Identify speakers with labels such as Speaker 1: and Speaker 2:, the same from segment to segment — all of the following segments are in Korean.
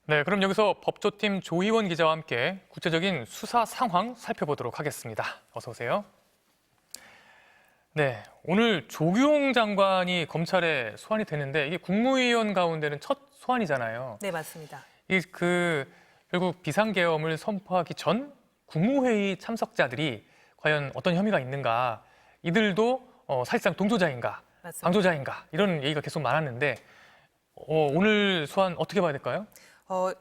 Speaker 1: 네, 그럼 여기서 법조팀 조희원 기자와 함께 구체적인 수사 상황 살펴보도록 하겠습니다. 어서 오세요. 네, 오늘 조규용 장관이 검찰에 소환이 되는데 이게 국무위원 가운데는 첫 소환이잖아요.
Speaker 2: 네, 맞습니다.
Speaker 1: 결국 비상계엄을 선포하기 전 국무회의 참석자들이 과연 어떤 혐의가 있는가, 이들도 사실상 동조자인가,
Speaker 2: 맞습니다.
Speaker 1: 방조자인가 이런 얘기가 계속 많았는데 오늘 소환 어떻게 봐야 될까요?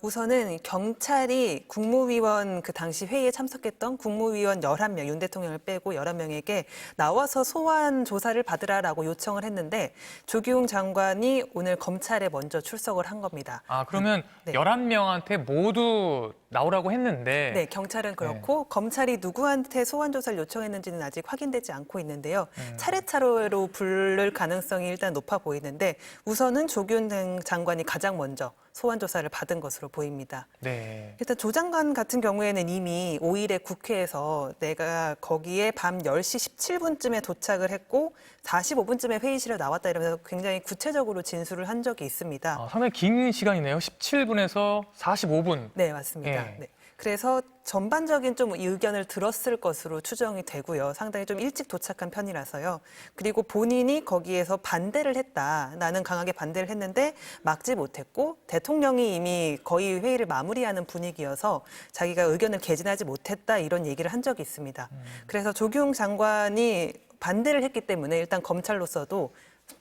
Speaker 2: 우선은 경찰이 국무위원 그 당시 회의에 참석했던 국무위원 11명, 윤 대통령을 빼고 11명에게 나와서 소환 조사를 받으라라고 요청을 했는데 조규용 장관이 오늘 검찰에 먼저 출석을 한 겁니다.
Speaker 1: 아, 그러면
Speaker 2: 네.
Speaker 1: 11명한테 모두 나오라고 했는데
Speaker 2: 네, 경찰은 그렇고 검찰이 누구한테 소환 조사를 요청했는지는 아직 확인되지 않고 있는데요. 차례차례로 부를 가능성이 일단 높아 보이는데 우선은 조규용 장관이 가장 먼저 소환 조사를 받은 것으로 보입니다.
Speaker 1: 네.
Speaker 2: 일단 조 장관 같은 경우에는 이미 5일에 국회에서 내가 거기에 밤 10시 17분쯤에 도착을 했고 45분쯤에 회의실에 나왔다 이러면서 굉장히 구체적으로 진술을 한 적이 있습니다.
Speaker 1: 아, 상당히 긴 시간이네요. 17분에서 45분.
Speaker 2: 네, 맞습니다.
Speaker 1: 네.
Speaker 2: 네. 그래서 전반적인 좀 의견을 들었을 것으로 추정이 되고요. 상당히 좀 일찍 도착한 편이라서요. 그리고 본인이 거기에서 반대를 했다. 나는 강하게 반대를 했는데 막지 못했고 대통령이 이미 거의 회의를 마무리하는 분위기여서 자기가 의견을 개진하지 못했다. 이런 얘기를 한 적이 있습니다. 그래서 조규용 장관이 반대를 했기 때문에 일단 검찰로서도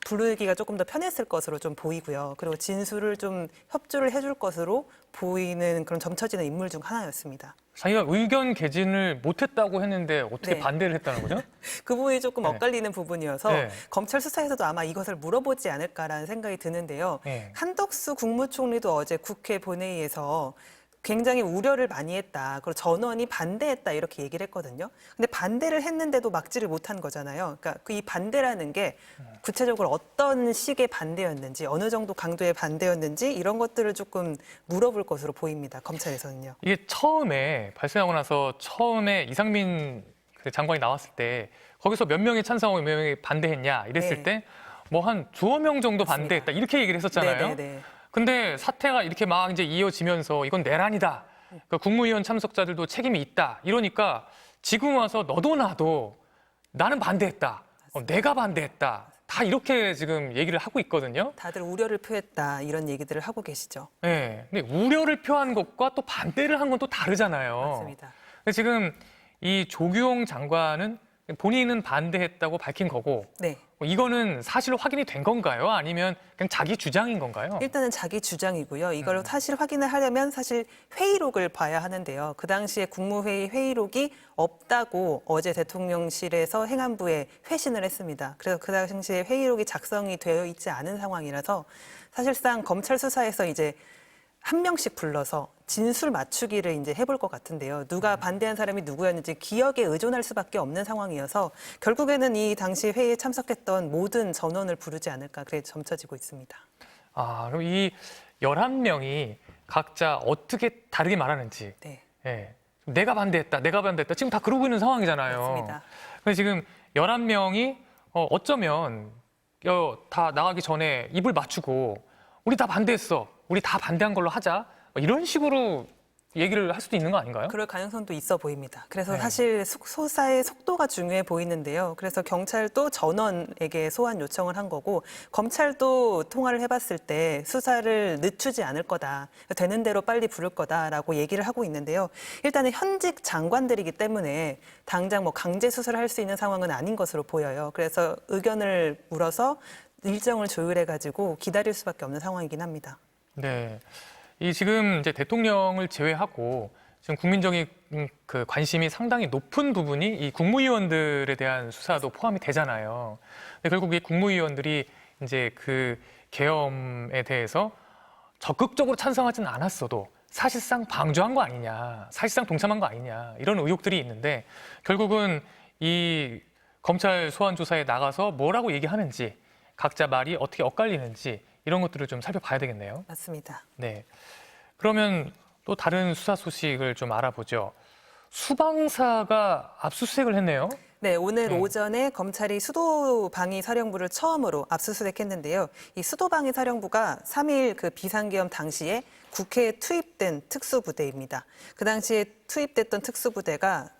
Speaker 2: 부르기가 조금 더 편했을 것으로 좀 보이고요. 그리고 진술을 좀 협조를 해줄 것으로 보이는 그런 점쳐지는 인물 중 하나였습니다.
Speaker 1: 자기가 의견 개진을 못했다고 했는데 어떻게
Speaker 2: 네.
Speaker 1: 반대를 했다는 거죠?
Speaker 2: 그 부분이 조금
Speaker 1: 네.
Speaker 2: 엇갈리는 부분이어서
Speaker 1: 네.
Speaker 2: 검찰 수사에서도 아마 이것을 물어보지 않을까라는 생각이 드는데요.
Speaker 1: 네.
Speaker 2: 한덕수 국무총리도 어제 국회 본회의에서 굉장히 우려를 많이 했다. 그리고 전원이 반대했다 이렇게 얘기를 했거든요. 근데 반대를 했는데도 막지를 못한 거잖아요. 그러니까 이 반대라는 게 구체적으로 어떤 식의 반대였는지, 어느 정도 강도의 반대였는지 이런 것들을 조금 물어볼 것으로 보입니다. 검찰에서는요.
Speaker 1: 이게 처음에 발생하고 나서 처음에 이상민 그 장관이 나왔을 때 거기서 몇 명이 찬성하고 몇 명이 반대했냐 이랬을
Speaker 2: 네.
Speaker 1: 때 뭐 한 두어 명 정도
Speaker 2: 맞습니다.
Speaker 1: 반대했다 이렇게 얘기를 했었잖아요.
Speaker 2: 네네네.
Speaker 1: 근데 사태가 이렇게 막 이제 이어지면서 이건 내란이다. 그러니까 국무위원 참석자들도 책임이 있다. 이러니까 지금 와서 너도 나도 나는 반대했다. 내가 반대했다. 다 이렇게 지금 얘기를 하고 있거든요.
Speaker 2: 다들 우려를 표했다 이런 얘기들을 하고 계시죠.
Speaker 1: 네. 근데 우려를 표한 것과 또 반대를 한 건 또 다르잖아요.
Speaker 2: 맞습니다.
Speaker 1: 근데 지금 이 조규용 장관은 본인은 반대했다고 밝힌 거고
Speaker 2: 네.
Speaker 1: 이거는 사실로 확인이 된 건가요? 아니면 그냥 자기 주장인 건가요?
Speaker 2: 일단은 자기 주장이고요. 이걸 사실 확인을 하려면 사실 회의록을 봐야 하는데요. 그 당시에 국무회의 회의록이 없다고 어제 대통령실에서 행안부에 회신을 했습니다. 그래서 그 당시에 회의록이 작성이 되어 있지 않은 상황이라서 사실상 검찰 수사에서 이제 한 명씩 불러서 진술 맞추기를 이제 해볼 것 같은데요. 누가 반대한 사람이 누구였는지 기억에 의존할 수밖에 없는 상황이어서 결국에는 이 당시 회의에 참석했던 모든 전원을 부르지 않을까 그래 점쳐지고 있습니다.
Speaker 1: 아, 그럼 이 11명이 각자 어떻게 다르게 말하는지.
Speaker 2: 네,
Speaker 1: 예. 내가 반대했다. 지금 다 그러고 있는 상황이잖아요.
Speaker 2: 맞습니다.
Speaker 1: 근데 지금 11명이 어쩌면 다 나가기 전에 입을 맞추고 우리 다 반대했어. 우리 다 반대한 걸로 하자. 이런 식으로 얘기를 할 수도 있는 거 아닌가요?
Speaker 2: 그럴 가능성도 있어 보입니다. 그래서
Speaker 1: 네.
Speaker 2: 사실 수사의 속도가 중요해 보이는데요. 그래서 경찰도 전원에게 소환 요청을 한 거고 검찰도 통화를 해봤을 때 수사를 늦추지 않을 거다. 되는 대로 빨리 부를 거다라고 얘기를 하고 있는데요. 일단은 현직 장관들이기 때문에 당장 뭐 강제 수사를 할 수 있는 상황은 아닌 것으로 보여요. 그래서 의견을 물어서 일정을 조율해가지고 기다릴 수밖에 없는 상황이긴 합니다.
Speaker 1: 네. 이 지금 이제 대통령을 제외하고 지금 국민적인 그 관심이 상당히 높은 부분이 이 국무위원들에 대한 수사도 포함이 되잖아요. 근데 결국 이 국무위원들이 이제 그 계엄에 대해서 적극적으로 찬성하지는 않았어도 사실상 방조한 거 아니냐, 사실상 동참한 거 아니냐 이런 의혹들이 있는데 결국은 이 검찰 소환 조사에 나가서 뭐라고 얘기하는지 각자 말이 어떻게 엇갈리는지 이런 것들을 좀 살펴봐야 되겠네요.
Speaker 2: 맞습니다.
Speaker 1: 네. 그러면 또 다른 수사 소식을 좀 알아보죠. 수방사가 압수수색을 했네요.
Speaker 2: 네, 오늘
Speaker 1: 네.
Speaker 2: 오전에 검찰이 수도방위사령부를 처음으로 압수수색했는데요. 이 수도방위사령부가 3일 그 비상계엄 당시에 국회에 투입된 특수부대입니다. 그 당시에 투입됐던 특수부대가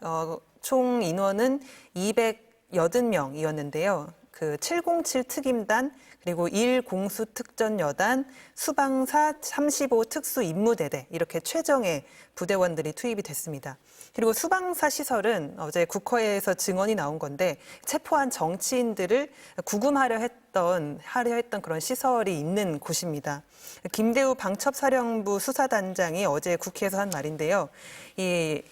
Speaker 2: 총 인원은 280명이었는데요. 그 707 특임단 그리고 1 공수특전여단, 수방사 35 특수임무대대 이렇게 최정예 부대원들이 투입이 됐습니다. 그리고 수방사 시설은 어제 국회에서 증언이 나온 건데 체포한 정치인들을 구금하려 했던 그런 시설이 있는 곳입니다. 김대우 방첩사령부 수사단장이 어제 국회에서 한 말인데요. 이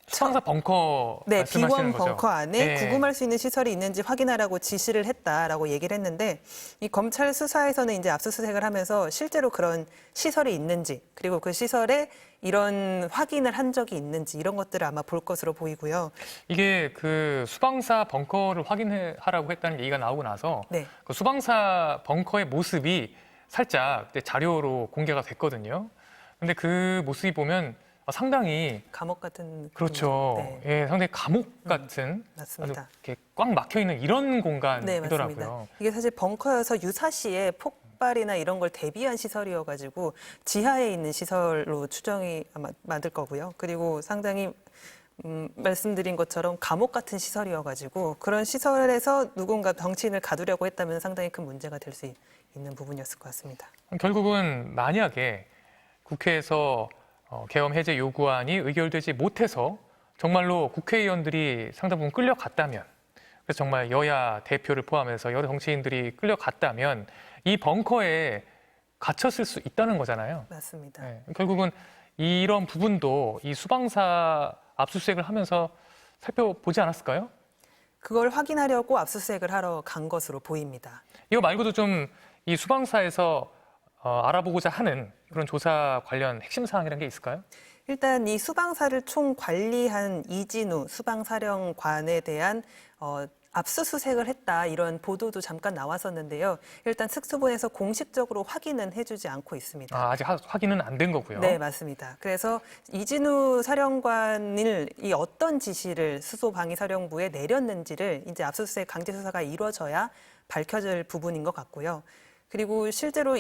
Speaker 1: 수방사 벙커
Speaker 2: 네,
Speaker 1: 말씀하시는
Speaker 2: B1
Speaker 1: 거죠?
Speaker 2: 벙커 안에
Speaker 1: 네.
Speaker 2: 구금할 수 있는 시설이 있는지 확인하라고 지시를 했다라고 얘기를 했는데 이 검찰 수사에서는 이제 압수수색을 하면서 실제로 그런 시설이 있는지 그리고 그 시설에 이런 확인을 한 적이 있는지 이런 것들을 아마 볼 것으로 보이고요.
Speaker 1: 이게 그 수방사 벙커를 확인하라고 했다는 얘기가 나오고 나서
Speaker 2: 네.
Speaker 1: 그 수방사 벙커의 모습이 살짝 자료로 공개가 됐거든요. 근데 그 모습이 보면 상당히
Speaker 2: 감옥 같은
Speaker 1: 그렇죠.
Speaker 2: 네,
Speaker 1: 예, 상당히 감옥 같은
Speaker 2: 맞습니다.
Speaker 1: 아주 이렇게 꽉 막혀 있는 이런
Speaker 2: 네,
Speaker 1: 공간이더라고요.
Speaker 2: 맞습니다. 이게 사실 벙커여서 유사시에 폭발이나 이런 걸 대비한 시설이어가지고 지하에 있는 시설로 추정이 아마 맞을 거고요. 그리고 상당히 말씀드린 것처럼 감옥 같은 시설이어가지고 그런 시설에서 누군가 정치인을 가두려고 했다면 상당히 큰 문제가 될 수 있는 부분이었을 것 같습니다.
Speaker 1: 결국은 만약에 국회에서 계엄 해제 요구안이 의결되지 못해서 정말로 국회의원들이 상당 부분 끌려갔다면, 그래서 정말 여야 대표를 포함해서 여러 정치인들이 끌려갔다면 이 벙커에 갇혔을 수 있다는 거잖아요.
Speaker 2: 맞습니다.
Speaker 1: 네, 결국은 이런 부분도 이 수방사 압수수색을 하면서 살펴보지 않았을까요?
Speaker 2: 그걸 확인하려고 압수수색을 하러 간 것으로 보입니다.
Speaker 1: 이거 말고도 좀 이 수방사에서 알아보고자 하는 그런 조사 관련 핵심 사항이라는 게 있을까요?
Speaker 2: 일단 이 수방사를 총 관리한 이진우 수방사령관에 대한 압수수색을 했다 이런 보도도 잠깐 나왔었는데요. 일단 특수본에서 공식적으로 확인은 해주지 않고 있습니다.
Speaker 1: 아직 확인은 안 된 거고요.
Speaker 2: 네, 맞습니다. 그래서 이진우 사령관을 이 어떤 지시를 수소방위사령부에 내렸는지를 이제 압수수색 강제 수사가 이루어져야 밝혀질 부분인 것 같고요. 그리고 실제로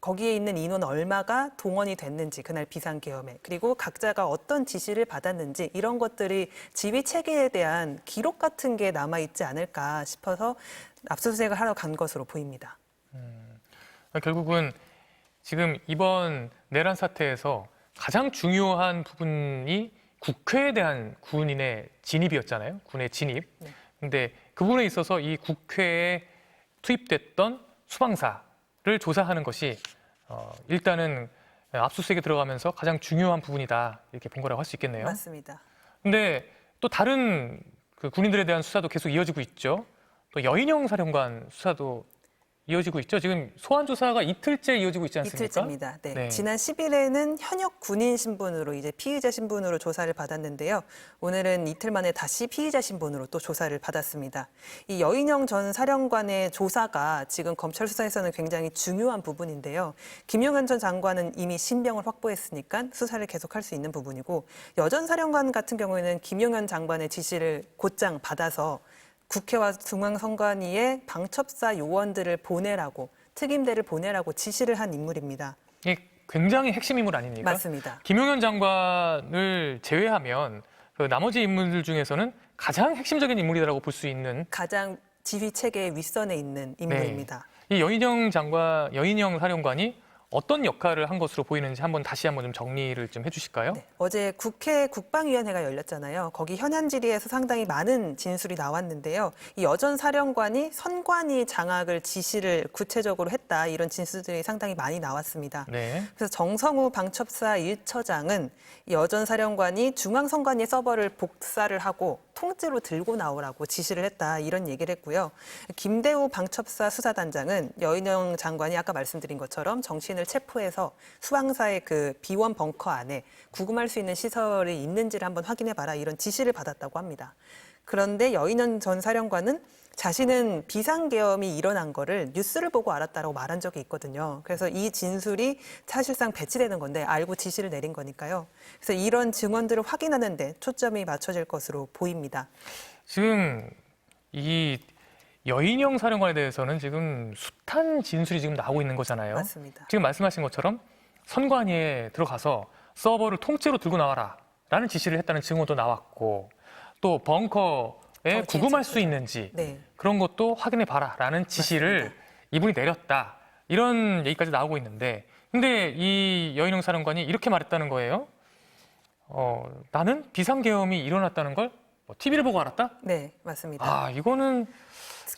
Speaker 2: 거기에 있는 인원 얼마가 동원이 됐는지 그날 비상계엄에 그리고 각자가 어떤 지시를 받았는지 이런 것들이 지휘 체계에 대한 기록 같은 게 남아 있지 않을까 싶어서 압수수색을 하러 간 것으로 보입니다.
Speaker 1: 결국은 지금 이번 내란 사태에서 가장 중요한 부분이 국회에 대한 군인의 진입이었잖아요. 군의 진입. 근데 그 부분에 있어서 이 국회에 투입됐던 수방사를 조사하는 것이 일단은 압수수색에 들어가면서 가장 중요한 부분이다 이렇게 본 거라고 할 수 있겠네요.
Speaker 2: 맞습니다.
Speaker 1: 근데 또 다른 그 군인들에 대한 수사도 계속 이어지고 있죠. 또 여인영 사령관 수사도 이어지고 있죠. 지금 소환 조사가 이틀째 이어지고 있지 않습니까?
Speaker 2: 이틀째입니다. 네.
Speaker 1: 네.
Speaker 2: 지난 10일에는 현역 군인 신분으로 이제 피의자 신분으로 조사를 받았는데요. 오늘은 이틀 만에 다시 피의자 신분으로 또 조사를 받았습니다. 이 여인영 전 사령관의 조사가 지금 검찰 수사에서는 굉장히 중요한 부분인데요. 김용현 전 장관은 이미 신병을 확보했으니까 수사를 계속할 수 있는 부분이고 여 전 사령관 같은 경우에는 김용현 장관의 지시를 곧장 받아서 국회와 중앙선관위에 방첩사 요원들을 보내라고 특임대를 보내라고 지시를 한 인물입니다.
Speaker 1: 이게 굉장히 핵심 인물 아닙니까?
Speaker 2: 맞습니다.
Speaker 1: 김용현 장관을 제외하면 그 나머지 인물들 중에서는 가장 핵심적인 인물이라고 볼 수 있는
Speaker 2: 가장 지휘 체계의 윗선에 있는 인물입니다.
Speaker 1: 이 여인영 사령관이 어떤 역할을 한 것으로 보이는지 다시 한번 좀 정리를 좀 해주실까요?
Speaker 2: 네, 어제 국회 국방위원회가 열렸잖아요. 거기 현안 질의에서 상당히 많은 진술이 나왔는데요. 이 여전 사령관이 선관위 장악을 지시를 구체적으로 했다 이런 진술들이 상당히 많이 나왔습니다.
Speaker 1: 네.
Speaker 2: 그래서 정성우 방첩사 1처장은 여전 사령관이 중앙선관위 서버를 복사를 하고 통째로 들고 나오라고 지시를 했다 이런 얘기를 했고요. 김대우 방첩사 수사단장은 여인영 장관이 아까 말씀드린 것처럼 정치인을 체포해서 수방사의 그 B1 벙커 안에 구금할 수 있는 시설이 있는지를 한번 확인해봐라 이런 지시를 받았다고 합니다. 그런데 여인영 전 사령관은 자신은 비상계엄이 일어난 거를 뉴스를 보고 알았다라고 말한 적이 있거든요. 그래서 이 진술이 사실상 배치되는 건데 알고 지시를 내린 거니까요. 그래서 이런 증언들을 확인하는 데 초점이 맞춰질 것으로 보입니다.
Speaker 1: 지금 이 여인영 사령관에 대해서는 지금 숱한 진술이 지금 나오고 있는 거잖아요.
Speaker 2: 맞습니다.
Speaker 1: 지금 말씀하신 것처럼 선관위에 들어가서 서버를 통째로 들고 나와라 라는 지시를 했다는 증언도 나왔고 또 벙커에 구금할 수 있는지
Speaker 2: 네.
Speaker 1: 그런 것도 확인해 봐라 라는 지시를
Speaker 2: 맞습니다.
Speaker 1: 이분이 내렸다. 이런 얘기까지 나오고 있는데 근데 이 여인영 사령관이 이렇게 말했다는 거예요. 나는 비상계엄이 일어났다는 걸 TV를 보고 알았다?
Speaker 2: 네, 맞습니다.
Speaker 1: 아, 이거는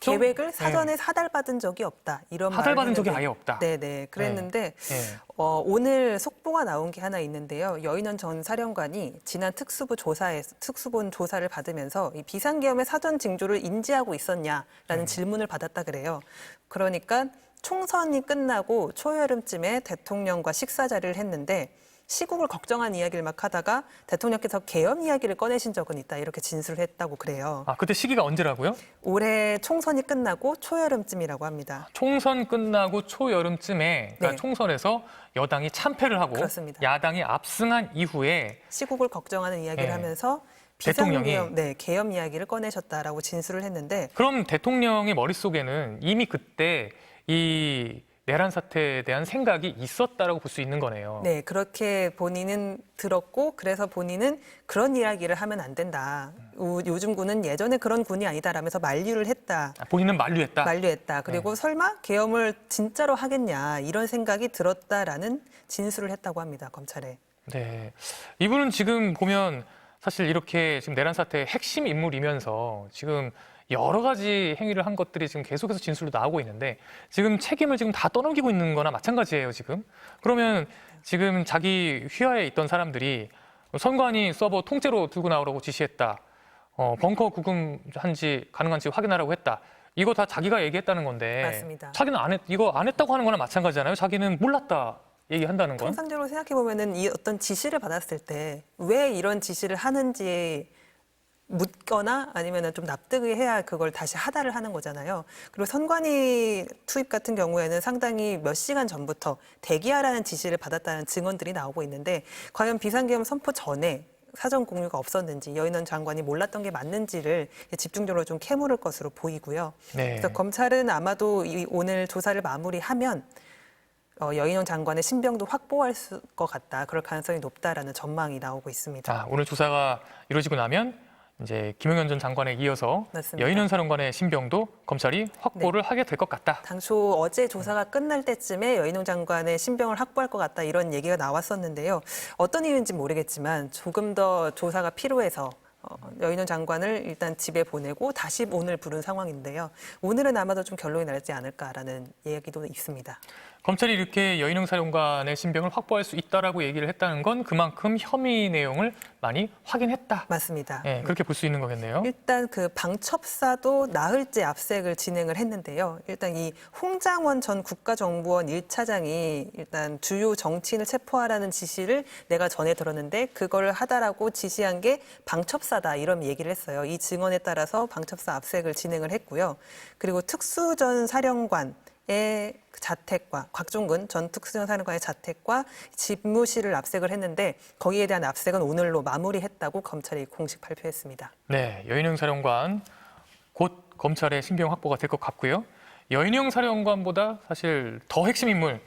Speaker 1: 좀,
Speaker 2: 계획을 사전에 사달받은 적이 없다. 이런 말을
Speaker 1: 사달받은 적이
Speaker 2: 했는데,
Speaker 1: 아예 없다.
Speaker 2: 네네. 그랬는데
Speaker 1: 예.
Speaker 2: 오늘 속보가 나온 게 하나 있는데요. 여인원 전 사령관이 지난 특수본 조사를 받으면서 이 비상계엄의 사전 징조를 인지하고 있었냐라는 질문을 받았다 그래요. 그러니까 총선이 끝나고 초여름쯤에 대통령과 식사 자리를 했는데 시국을 걱정한 이야기를 막 하다가 대통령께서 계엄 이야기를 꺼내신 적은 있다 이렇게 진술을 했다고 그래요.
Speaker 1: 아, 그때 시기가 언제라고요?
Speaker 2: 올해 총선이 끝나고 초여름쯤이라고 합니다.
Speaker 1: 총선 끝나고 초여름쯤에 그러니까
Speaker 2: 네.
Speaker 1: 총선에서 여당이 참패를 하고
Speaker 2: 그렇습니다.
Speaker 1: 야당이 압승한 이후에
Speaker 2: 시국을 걱정하는 이야기를
Speaker 1: 네.
Speaker 2: 하면서
Speaker 1: 대통령이
Speaker 2: 계엄 이야기를 꺼내셨다라고 진술을 했는데
Speaker 1: 그럼 대통령의 머릿속에는 이미 그때 이 내란 사태에 대한 생각이 있었다라고 볼 수 있는 거네요.
Speaker 2: 네, 그렇게 본인은 들었고 그래서 본인은 그런 이야기를 하면 안 된다. 요즘 군은 예전에 그런 군이 아니다라면서 만류를 했다.
Speaker 1: 아, 본인은 만류했다.
Speaker 2: 만류했다. 그리고 설마 계엄을 진짜로 하겠냐 이런 생각이 들었다라는 진술을 했다고 합니다. 검찰에.
Speaker 1: 네. 이분은 지금 보면 사실 이렇게 지금 내란 사태의 핵심 인물이면서 지금 여러 가지 행위를 한 것들이 지금 계속해서 진술로 나오고 있는데 지금 책임을 지금 다 떠넘기고 있는 거나 마찬가지예요, 지금. 그러면 지금 자기 휘하에 있던 사람들이 선관위 서버 통째로 들고 나오라고 지시했다. 벙커 구금한지 가능한지 확인하라고 했다. 이거 다 자기가 얘기했다는 건데
Speaker 2: 맞습니다.
Speaker 1: 자기는 이거 안 했다고 하는 거나 마찬가지잖아요. 자기는 몰랐다 얘기한다는 건.
Speaker 2: 통상적으로 생각해 보면은 이 어떤 지시를 받았을 때 왜 이런 지시를 하는지 묻거나 아니면은 좀 납득을 해야 그걸 다시 하다를 하는 거잖아요. 그리고 선관위 투입 같은 경우에는 상당히 몇 시간 전부터 대기하라는 지시를 받았다는 증언들이 나오고 있는데 과연 비상계엄 선포 전에 사전 공유가 없었는지 여인원 장관이 몰랐던 게 맞는지를 집중적으로 좀 캐물을 것으로 보이고요.
Speaker 1: 네.
Speaker 2: 그래서 검찰은 아마도 오늘 조사를 마무리하면 여인원 장관의 신병도 확보할 것 같다. 그럴 가능성이 높다라는 전망이 나오고 있습니다.
Speaker 1: 자, 오늘 조사가 이루어지고 나면 이제 김용현 전 장관에 이어서
Speaker 2: 맞습니다.
Speaker 1: 여인현 사령관의 신병도 검찰이 확보를 하게 될 것 같다.
Speaker 2: 당초 어제 조사가 끝날 때쯤에 여인홍 장관의 신병을 확보할 것 같다 이런 얘기가 나왔었는데요. 어떤 이유인지 모르겠지만 조금 더 조사가 필요해서 여인홍 장관을 일단 집에 보내고 다시 오늘 부른 상황인데요. 오늘은 아마도 좀 결론이 나지 않을까라는 얘기도 있습니다.
Speaker 1: 검찰이 이렇게 여인형 사령관의 신병을 확보할 수 있다라고 얘기를 했다는 건 그만큼 혐의 내용을 많이 확인했다.
Speaker 2: 맞습니다.
Speaker 1: 네, 그렇게 볼 수 있는 거겠네요.
Speaker 2: 일단 그 방첩사도 나흘째 압색을 진행을 했는데요. 일단 이 홍장원 전 국가정보원 1차장이 일단 주요 정치인을 체포하라는 지시를 내가 전해 들었는데 그걸 하다라고 지시한 게 방첩사다 이런 얘기를 했어요. 이 증언에 따라서 방첩사 압색을 진행을 했고요. 그리고 특수전 사령관의 자택과 곽종근 전 특수전 사령관의 자택과 집무실을 압색을 했는데 거기에 대한 압색은 오늘로 마무리했다고 검찰이 공식 발표했습니다.
Speaker 1: 네, 여인형 사령관 곧 검찰의 신병 확보가 될 것 같고요. 여인형 사령관보다 사실 더 핵심 인물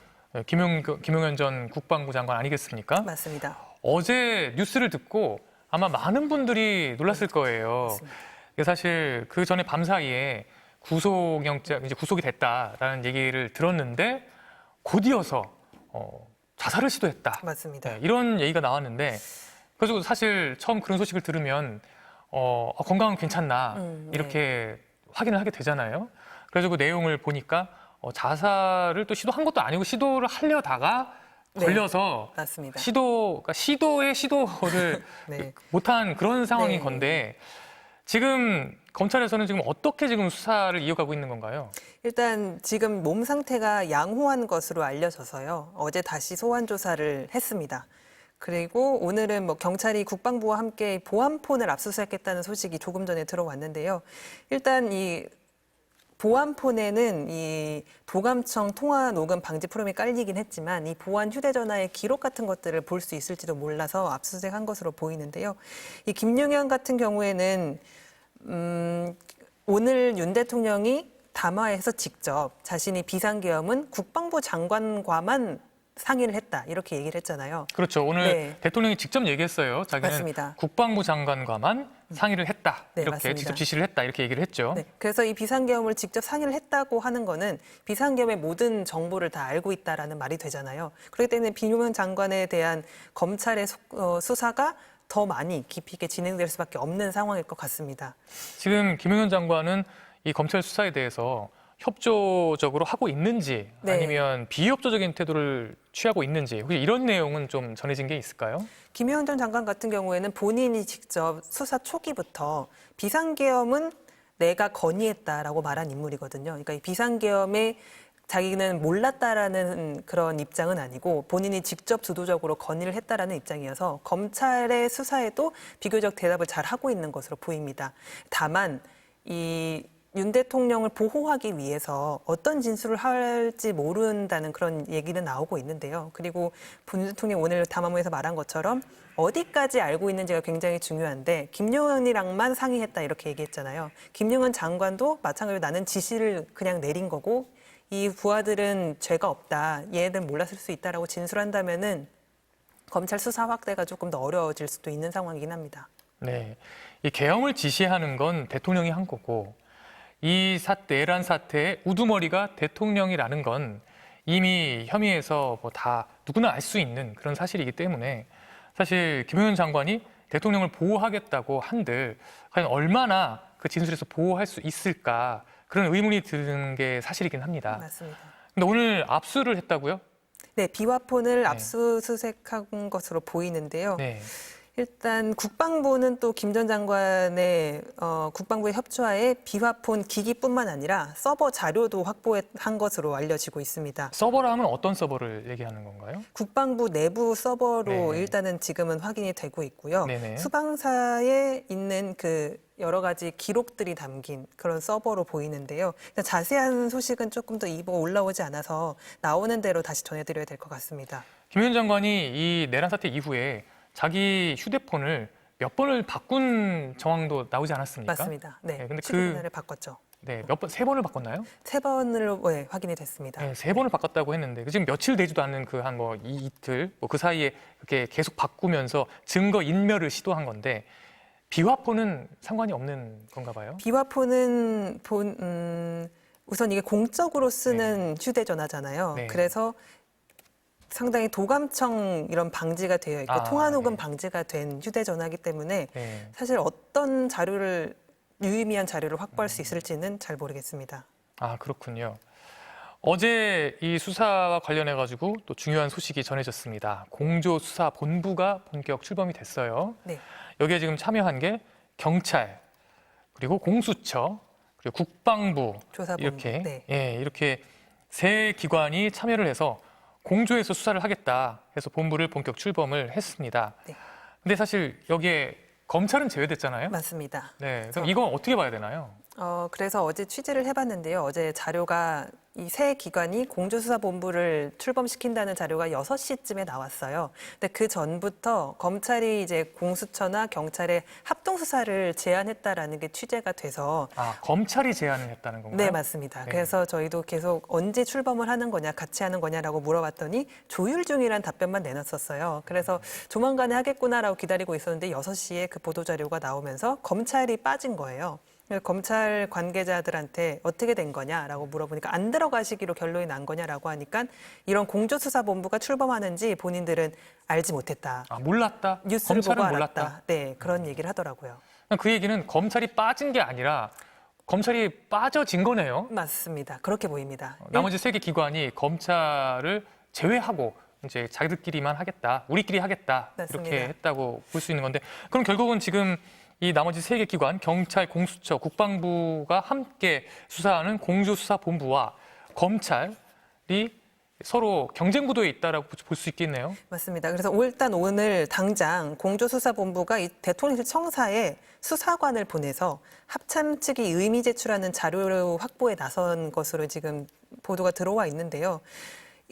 Speaker 1: 김용현 전 국방부 장관 아니겠습니까?
Speaker 2: 맞습니다.
Speaker 1: 어제 뉴스를 듣고 아마 많은 분들이 놀랐을 거예요.
Speaker 2: 맞습니다.
Speaker 1: 사실 그 전에 밤 사이에 구속영장 이제 구속이 됐다라는 얘기를 들었는데 곧이어서 자살을 시도했다.
Speaker 2: 맞습니다.
Speaker 1: 네, 이런 얘기가 나왔는데 그래서 사실 처음 그런 소식을 들으면 건강은 괜찮나
Speaker 2: 네.
Speaker 1: 이렇게 확인을 하게 되잖아요. 그래서 그 내용을 보니까 자살을 또 시도한 것도 아니고 시도를 하려다가
Speaker 2: 네.
Speaker 1: 걸려서
Speaker 2: 맞습니다.
Speaker 1: 그러니까 시도의 시도를
Speaker 2: 네.
Speaker 1: 못한 그런 상황인
Speaker 2: 네.
Speaker 1: 건데 지금 검찰에서는 지금 어떻게 지금 수사를 이어가고 있는 건가요?
Speaker 2: 일단 지금 몸 상태가 양호한 것으로 알려져서요. 어제 다시 소환 조사를 했습니다. 그리고 오늘은 뭐 경찰이 국방부와 함께 보안폰을 압수수색했다는 소식이 조금 전에 들어왔는데요. 일단 이 보안폰에는 이 도감청 통화 녹음 방지 프로그램이 깔리긴 했지만 이 보안 휴대전화의 기록 같은 것들을 볼 수 있을지도 몰라서 압수수색한 것으로 보이는데요. 이 김용현 같은 경우에는 오늘 윤 대통령이 담화에서 직접 자신이 비상계엄은 국방부 장관과만 상의를 했다 이렇게 얘기를 했잖아요.
Speaker 1: 그렇죠. 오늘
Speaker 2: 네.
Speaker 1: 대통령이 직접 얘기했어요. 자기는
Speaker 2: 맞습니다.
Speaker 1: 국방부 장관과만 상의를 했다.
Speaker 2: 네,
Speaker 1: 이렇게
Speaker 2: 맞습니다.
Speaker 1: 직접 지시를 했다. 이렇게 얘기를 했죠.
Speaker 2: 네, 그래서 이 비상계엄을 직접 상의를 했다고 하는 거는 비상계엄의 모든 정보를 다 알고 있다라는 말이 되잖아요. 그렇기 때문에 김용현 장관에 대한 검찰의 수사가 더 많이 깊이 있게 진행될 수밖에 없는 상황일 것 같습니다.
Speaker 1: 지금 김용현 장관은 이 검찰 수사에 대해서 협조적으로 하고 있는지
Speaker 2: 네.
Speaker 1: 아니면 비협조적인 태도를 취하고 있는지 혹시 이런 내용은 좀 전해진 게 있을까요?
Speaker 2: 김용현 전 장관 같은 경우에는 본인이 직접 수사 초기부터 비상계엄은 내가 건의했다라고 말한 인물이거든요. 그러니까 이 비상계엄에 자기는 몰랐다라는 그런 입장은 아니고 본인이 직접 주도적으로 건의를 했다라는 입장이어서 검찰의 수사에도 비교적 대답을 잘 하고 있는 것으로 보입니다. 다만 이 윤 대통령을 보호하기 위해서 어떤 진술을 할지 모른다는 그런 얘기는 나오고 있는데요. 그리고 문 대통령이 오늘 담화문에서 말한 것처럼 어디까지 알고 있는지가 굉장히 중요한데 김용현이랑만 상의했다 이렇게 얘기했잖아요. 김용현 장관도 마찬가지로 나는 지시를 그냥 내린 거고 이 부하들은 죄가 없다. 얘네들 몰랐을 수 있다라고 진술한다면은 검찰 수사 확대가 조금 더 어려워질 수도 있는 상황이긴 합니다.
Speaker 1: 네, 이 계엄을 지시하는 건 대통령이 한 거고 이 내란 사태의 우두머리가 대통령이라는 건 이미 혐의에서 뭐 다 누구나 알 수 있는 그런 사실이기 때문에 사실 김용현 장관이 대통령을 보호하겠다고 한들 과연 얼마나 그 진술에서 보호할 수 있을까 그런 의문이 드는 게 사실이긴 합니다.
Speaker 2: 맞습니다.
Speaker 1: 근데 오늘 압수를 했다고요?
Speaker 2: 네, 비화폰을 압수수색한 것으로 보이는데요.
Speaker 1: 네.
Speaker 2: 일단 국방부는 또 김 전 장관의 국방부의 협조하에 비화폰 기기뿐만 아니라 서버 자료도 확보한 것으로 알려지고 있습니다.
Speaker 1: 서버라 하면 어떤 서버를 얘기하는 건가요?
Speaker 2: 국방부 내부 서버로
Speaker 1: 네.
Speaker 2: 일단은 지금은 확인이 되고 있고요.
Speaker 1: 네네.
Speaker 2: 수방사에 있는 그 여러 가지 기록들이 담긴 그런 서버로 보이는데요. 자세한 소식은 조금 더 올라오지 않아서 나오는 대로 다시 전해드려야 될 것 같습니다.
Speaker 1: 김용현 장관이 이 내란 사태 이후에 자기 휴대폰을 몇 번을 바꾼 정황도 나오지 않았습니까?
Speaker 2: 맞습니다. 네,
Speaker 1: 근데
Speaker 2: 휴대전화를 바꿨죠.
Speaker 1: 네, 세 번을 바꿨나요?
Speaker 2: 3번으로 네, 확인이 됐습니다.
Speaker 1: 네, 세 번을 바꿨다고 했는데 지금 며칠 되지도 않는 그 한 뭐 이틀 그 사이에 이렇게 계속 바꾸면서 증거 인멸을 시도한 건데 비화폰은 상관이 없는 건가 봐요.
Speaker 2: 비화폰은 우선 이게 공적으로 쓰는 휴대전화잖아요.
Speaker 1: 네.
Speaker 2: 그래서 상당히 도감청 이런 방지가 되어 있고 통화녹음
Speaker 1: 네.
Speaker 2: 방지가 된 휴대전화이기 때문에
Speaker 1: 네.
Speaker 2: 사실 어떤 자료를 유의미한 자료를 확보할 수 있을지는 잘 모르겠습니다.
Speaker 1: 아, 그렇군요. 어제 이 수사와 관련해 가지고 또 중요한 소식이 전해졌습니다. 공조수사본부가 본격 출범이 됐어요.
Speaker 2: 네.
Speaker 1: 여기에 지금 참여한 게 경찰, 그리고 공수처, 그리고 국방부
Speaker 2: 조사본부.
Speaker 1: 이렇게
Speaker 2: 네.
Speaker 1: 이렇게 세 기관이 참여를 해서 공조해서 수사를 하겠다 해서 본부를 본격 출범을 했습니다.
Speaker 2: 네.
Speaker 1: 근데 사실 여기에 검찰은 제외됐잖아요.
Speaker 2: 맞습니다.
Speaker 1: 네. 그럼 이건 어떻게 봐야 되나요?
Speaker 2: 그래서 어제 취재를 해봤는데요. 어제 자료가 이 세 기관이 공조수사본부를 출범시킨다는 자료가 6시쯤에 나왔어요. 근데 그 전부터 검찰이 이제 공수처나 경찰의 합동수사를 제안했다라는 게 취재가 돼서
Speaker 1: 검찰이 제안을 했다는 건가요?
Speaker 2: 네, 맞습니다.
Speaker 1: 네.
Speaker 2: 그래서 저희도 계속 언제 출범을 하는 거냐, 같이 하는 거냐라고 물어봤더니 조율 중이라는 답변만 내놨었어요. 그래서 조만간에 하겠구나라고 기다리고 있었는데 6시에 그 보도자료가 나오면서 검찰이 빠진 거예요. 검찰 관계자들한테 어떻게 된 거냐라고 물어보니까 안 들어가시기로 결론이 난 거냐라고 하니까 이런 공조수사본부가 출범하는지 본인들은 알지 못했다.
Speaker 1: 몰랐다?
Speaker 2: 뉴스를 보고
Speaker 1: 검찰은
Speaker 2: 알았다.
Speaker 1: 몰랐다?
Speaker 2: 네, 그런 얘기를 하더라고요.
Speaker 1: 그 얘기는 검찰이 빠진 게 아니라 검찰이 빠져진 거네요.
Speaker 2: 맞습니다. 그렇게 보입니다.
Speaker 1: 나머지 세 개 기관이 검찰을 제외하고 이제 자기들끼리만 하겠다, 우리끼리 하겠다
Speaker 2: 맞습니다.
Speaker 1: 이렇게 했다고 볼 수 있는 건데 그럼 결국은 지금 이 나머지 세 개 기관, 경찰, 공수처, 국방부가 함께 수사하는 공조수사본부와 검찰이 서로 경쟁 구도에 있다라고 볼 수 있겠네요.
Speaker 2: 맞습니다. 그래서 일단 오늘 당장 공조수사본부가 이 대통령실 청사에 수사관을 보내서 합참 측이 의미 제출하는 자료 확보에 나선 것으로 지금 보도가 들어와 있는데요.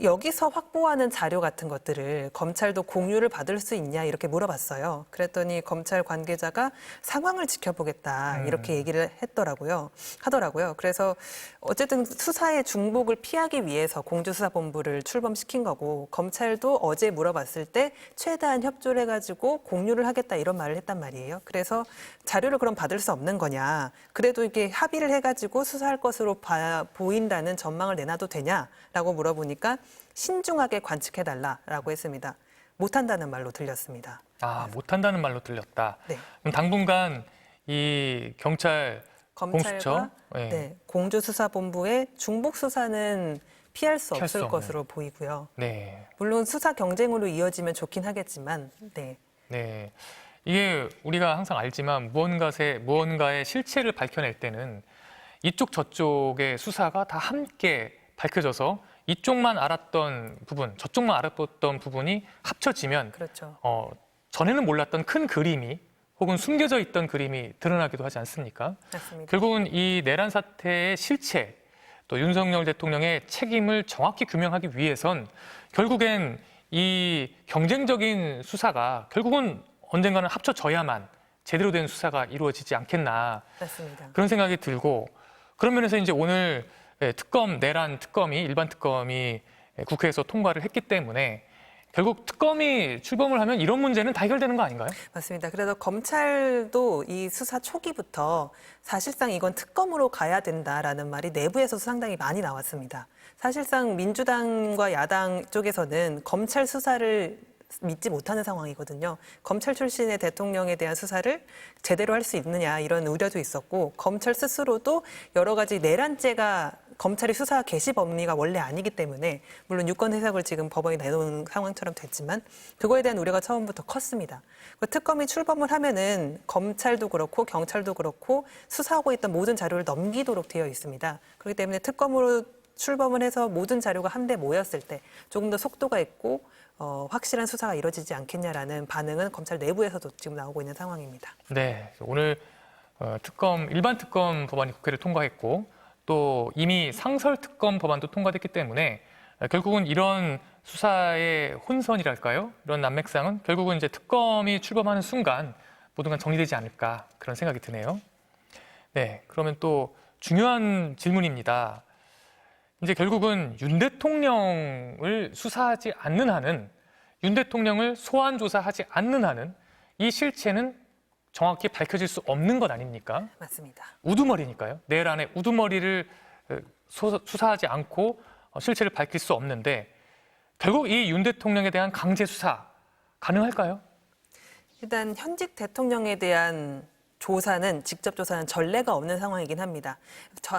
Speaker 2: 여기서 확보하는 자료 같은 것들을 검찰도 공유를 받을 수 있냐 이렇게 물어봤어요. 그랬더니 검찰 관계자가 상황을 지켜보겠다 이렇게 얘기를 하더라고요. 그래서 어쨌든 수사의 중복을 피하기 위해서 공조수사본부를 출범시킨 거고 검찰도 어제 물어봤을 때 최대한 협조를 해가지고 공유를 하겠다 이런 말을 했단 말이에요. 그래서 자료를 그럼 받을 수 없는 거냐. 그래도 이게 합의를 해가지고 수사할 것으로 보인다는 전망을 내놔도 되냐라고 물어보니까 신중하게 관측해달라라고 했습니다. 못한다는 말로 들렸습니다.
Speaker 1: 아, 못한다는 말로 들렸다.
Speaker 2: 네.
Speaker 1: 그럼 당분간 이 경찰
Speaker 2: 검찰과
Speaker 1: 공수처, 예.
Speaker 2: 네, 공조수사본부의 중복 수사는 피할 수
Speaker 1: 피할 수
Speaker 2: 없을
Speaker 1: 없는.
Speaker 2: 것으로 보이고요.
Speaker 1: 네.
Speaker 2: 물론 수사 경쟁으로 이어지면 좋긴 하겠지만, 네.
Speaker 1: 네. 이게 우리가 항상 알지만 무언가의 실체를 밝혀낼 때는 이쪽 저쪽의 수사가 다 함께 밝혀져서 이쪽만 알았던 부분, 저쪽만 알았던 부분이 합쳐지면
Speaker 2: 그렇죠.
Speaker 1: 전에는 몰랐던 큰 그림이 혹은 숨겨져 있던 그림이 드러나기도 하지 않습니까?
Speaker 2: 맞습니다.
Speaker 1: 결국은 이 내란 사태의 실체, 또 윤석열 대통령의 책임을 정확히 규명하기 위해선 결국엔 이 경쟁적인 수사가 결국은 언젠가는 합쳐져야만 제대로 된 수사가 이루어지지 않겠나
Speaker 2: 맞습니다.
Speaker 1: 그런 생각이 들고 그런 면에서 이제 오늘 내란 특검이 일반 특검이 국회에서 통과를 했기 때문에 결국 특검이 출범을 하면 이런 문제는 다 해결되는 거 아닌가요?
Speaker 2: 맞습니다. 그래서 검찰도 이 수사 초기부터 사실상 이건 특검으로 가야 된다라는 말이 내부에서도 상당히 많이 나왔습니다. 사실상 민주당과 야당 쪽에서는 검찰 수사를 믿지 못하는 상황이거든요. 검찰 출신의 대통령에 대한 수사를 제대로 할 수 있느냐 이런 우려도 있었고 검찰 스스로도 여러 가지 내란죄가 검찰이 수사 개시 범위가 원래 아니기 때문에 물론 유권 해석을 지금 법원이 내놓은 상황처럼 됐지만 그거에 대한 우려가 처음부터 컸습니다. 특검이 출범을 하면은 검찰도 그렇고 경찰도 그렇고 수사하고 있던 모든 자료를 넘기도록 되어 있습니다. 그렇기 때문에 특검으로 출범을 해서 모든 자료가 한데 모였을 때 조금 더 속도가 있고 확실한 수사가 이루어지지 않겠냐라는 반응은 검찰 내부에서도 지금 나오고 있는 상황입니다.
Speaker 1: 네, 오늘 일반 특검 법안이 국회를 통과했고 또 이미 상설 특검 법안도 통과됐기 때문에 결국은 이런 수사의 혼선이랄까요? 이런 난맥상은 결국은 이제 특검이 출범하는 순간 모든 건 정리되지 않을까 그런 생각이 드네요. 네, 그러면 또 중요한 질문입니다. 이제 결국은 윤 대통령을 수사하지 않는 한은 윤 대통령을 소환 조사하지 않는 한은 이 실체는 정확히 밝혀질 수 없는 것 아닙니까?
Speaker 2: 맞습니다.
Speaker 1: 우두머리니까요. 내란의 우두머리를 수사하지 않고 실체를 밝힐 수 없는데 결국 이 윤 대통령에 대한 강제 수사 가능할까요?
Speaker 2: 일단 현직 대통령에 대한 직접 조사는 전례가 없는 상황이긴 합니다.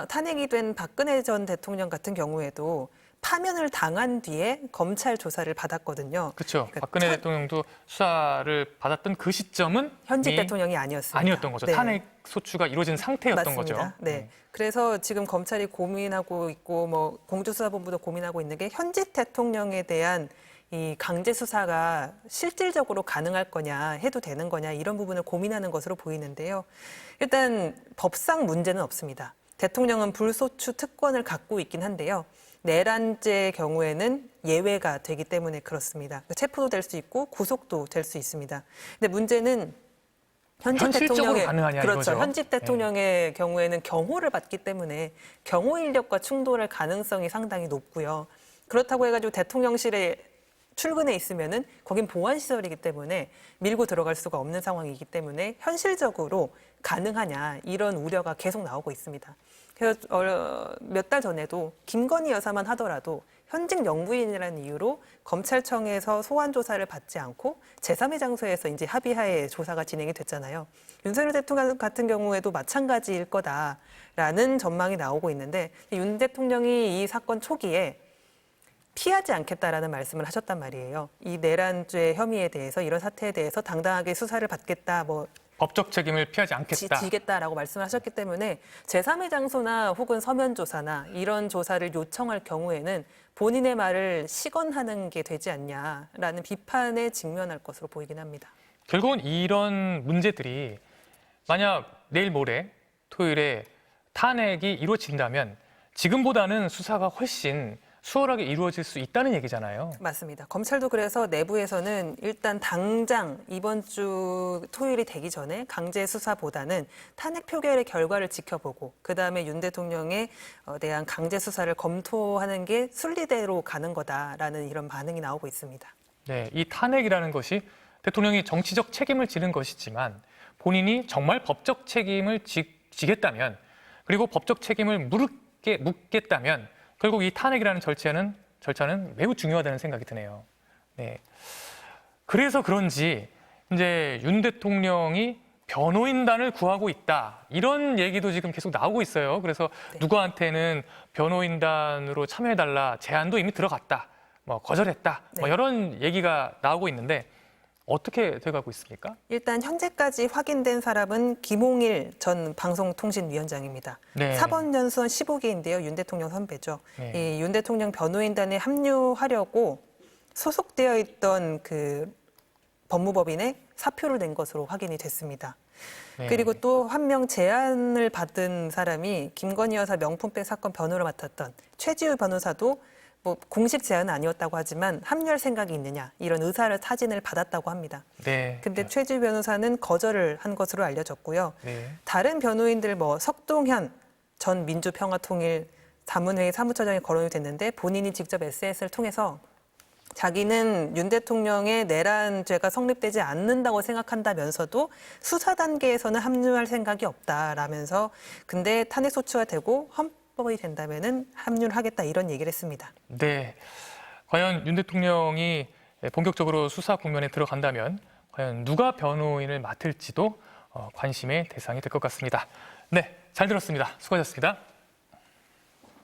Speaker 2: 탄핵이 된 박근혜 전 대통령 같은 경우에도 파면을 당한 뒤에 검찰 조사를 받았거든요.
Speaker 1: 그렇죠.
Speaker 2: 그러니까
Speaker 1: 박근혜 대통령도 수사를 받았던 그 시점은
Speaker 2: 현직
Speaker 1: 이미
Speaker 2: 대통령이 아니었습니다.
Speaker 1: 아니었던 거죠.
Speaker 2: 네.
Speaker 1: 탄핵 소추가 이루어진 상태였던
Speaker 2: 맞습니다.
Speaker 1: 거죠.
Speaker 2: 네. 그래서 지금 검찰이 고민하고 있고 공조수사본부도 고민하고 있는 게 현직 대통령에 대한 이 강제 수사가 실질적으로 가능할 거냐, 해도 되는 거냐 이런 부분을 고민하는 것으로 보이는데요. 일단 법상 문제는 없습니다. 대통령은 불소추 특권을 갖고 있긴 한데요. 내란죄의 경우에는 예외가 되기 때문에 그렇습니다. 체포도 될 수 있고 구속도 될 수 있습니다. 근데 문제는
Speaker 1: 현실적으로 가능하냐
Speaker 2: 그렇죠.
Speaker 1: 이거죠.
Speaker 2: 현직 대통령의 경우에는 경호를 받기 때문에 경호 인력과 충돌할 가능성이 상당히 높고요. 그렇다고 해가지고 대통령실에 출근해 있으면은 거긴 보안 시설이기 때문에 밀고 들어갈 수가 없는 상황이기 때문에 현실적으로 가능하냐 이런 우려가 계속 나오고 있습니다. 그래서 몇 달 전에도 김건희 여사만 하더라도 현직 영부인이라는 이유로 검찰청에서 소환 조사를 받지 않고 제3의 장소에서 이제 합의하에 조사가 진행이 됐잖아요. 윤석열 대통령 같은 경우에도 마찬가지일 거다라는 전망이 나오고 있는데 윤 대통령이 이 사건 초기에 피하지 않겠다라는 말씀을 하셨단 말이에요. 이 내란죄 혐의에 대해서 이런 사태에 대해서 당당하게 수사를 받겠다
Speaker 1: 법적 책임을 피하지 않겠다.
Speaker 2: 지겠다라고 말씀을 하셨기 때문에 제3의 장소나 혹은 서면 조사나 이런 조사를 요청할 경우에는 본인의 말을 시건하는 게 되지 않냐라는 비판에 직면할 것으로 보이긴 합니다.
Speaker 1: 결국은 이런 문제들이 만약 내일 모레 토요일에 탄핵이 이루어진다면 지금보다는 수사가 훨씬 수월하게 이루어질 수 있다는 얘기잖아요.
Speaker 2: 맞습니다. 검찰도 그래서 내부에서는 일단 당장 이번 주 토요일이 되기 전에 강제 수사보다는 탄핵 표결의 결과를 지켜보고 그다음에 윤 대통령에 대한 강제 수사를 검토하는 게 순리대로 가는 거다라는 이런 반응이 나오고 있습니다.
Speaker 1: 네, 이 탄핵이라는 것이 대통령이 정치적 책임을 지는 것이지만 본인이 정말 법적 책임을 지겠다면 그리고 법적 책임을 묻겠다면 결국 이 탄핵이라는 절차는 매우 중요하다는 생각이 드네요. 네. 그래서 그런지 이제 윤 대통령이 변호인단을 구하고 있다. 이런 얘기도 지금 계속 나오고 있어요. 그래서 누구한테는 변호인단으로 참여해달라 제안도 이미 들어갔다. 뭐 거절했다. 뭐 이런 얘기가 나오고 있는데 어떻게 돼가고 있습니까?
Speaker 2: 일단 현재까지 확인된 사람은 김홍일 전 방송통신위원장입니다.
Speaker 1: 네.
Speaker 2: 사법연수원 15기인데요. 윤 대통령 선배죠.
Speaker 1: 네.
Speaker 2: 이 윤 대통령 변호인단에 합류하려고 소속되어 있던 그 법무법인에 사표를 낸 것으로 확인이 됐습니다.
Speaker 1: 네.
Speaker 2: 그리고 또 한 명 제안을 받은 사람이 김건희 여사 명품백 사건 변호를 맡았던 최지우 변호사도 뭐 공식 제안은 아니었다고 하지만 합류할 생각이 있느냐 이런 의사를 사진을 받았다고 합니다.
Speaker 1: 네.
Speaker 2: 근데 최지우 변호사는 거절을 한 것으로 알려졌고요.
Speaker 1: 네.
Speaker 2: 다른 변호인들 뭐 석동현 전 민주평화통일 자문회의 사무처장이 거론이 됐는데 본인이 직접 SNS를 통해서 자기는 윤 대통령의 내란죄가 성립되지 않는다고 생각한다면서도 수사 단계에서는 합류할 생각이 없다라면서 근데 탄핵 소추가 되고 헌법이 된다면은 합류를 하겠다 이런 얘기를 했습니다.
Speaker 1: 네. 과연 윤 대통령이 본격적으로 수사 국면에 들어간다면 과연 누가 변호인을 맡을지도 관심의 대상이 될 것 같습니다. 네, 잘 들었습니다. 수고하셨습니다.